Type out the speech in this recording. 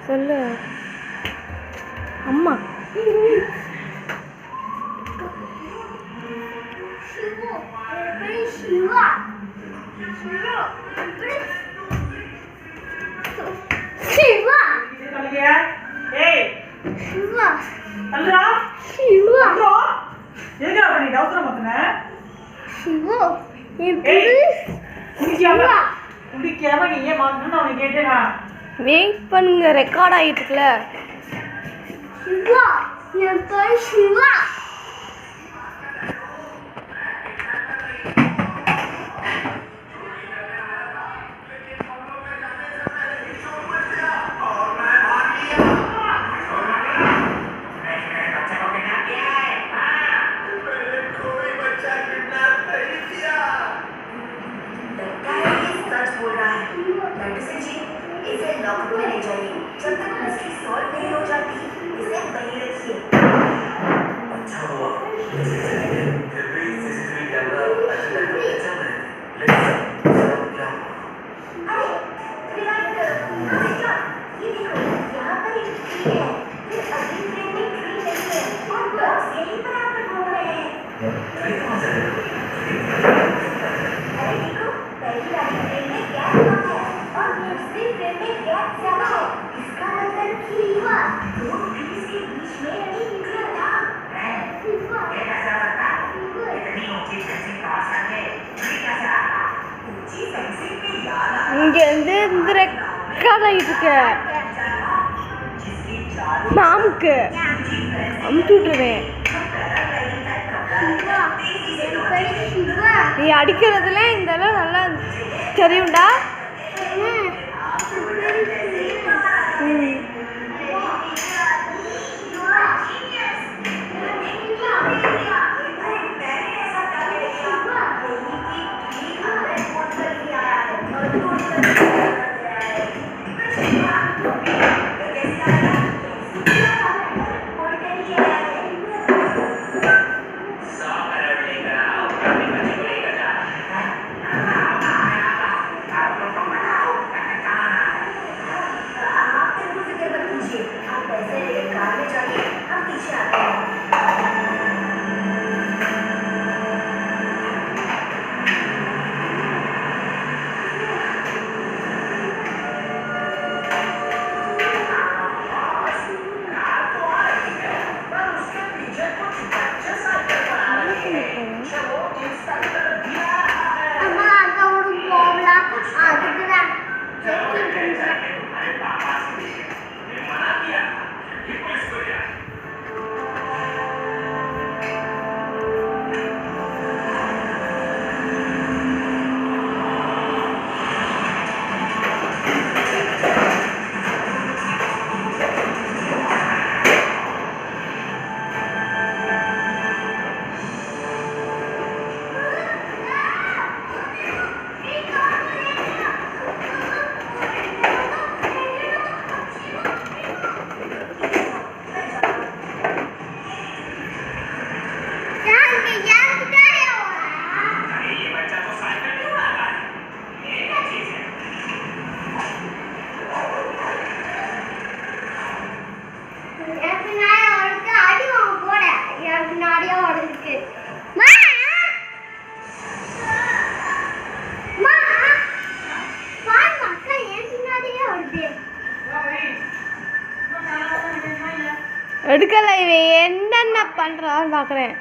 சொல்லு அம்மா. வெயிட் பண்ணுங்க, ரெக்கார்ட் ஆகிட்டு இருக்குல்ல. इसे लॉकअप में ले जाइए जब तक मिस्ट्री सॉल्व नहीं हो जाती। इसे वहीं रखिए। अच्छा हुआ फिर भी सीसीटीवी कैमरा अच्छी तरह से चल रहे थे, लेकिन क्या अरे रिवाइंड करो। क्या ये देखो, यहाँ पर एक ट्री है, फिर अगली फ्रेम में ट्री नहीं है और डॉग्स यहीं पर आकर घूम रहे हैं। ट्री कहाँ से है? अरे देखो, पहली वाली फ्रेम में गैप कम है और दूसरी फ्रेम में गैप ज्यादा है। इसका मतलब कि दो ट्रीज के बीच में नहीं निकला था। ये कैसा होता है? इतनी ऊंची फेंसिंग कहाँ से है? ट्री कैसे आया? ऊंची फेंसिंग में याद आया। இங்க இருந்து இந்த ரெக்கார்ட் ஆகிட்டு இருக்க மாமுக்கு அமுச்சு விட்டுருவேன். நீ அடிக்கிறதுல இந்த அளவு நல்லா தெரியும்டா. எடுக்கலை, என்னென்ன பண்றான்னு பார்க்குறேன்.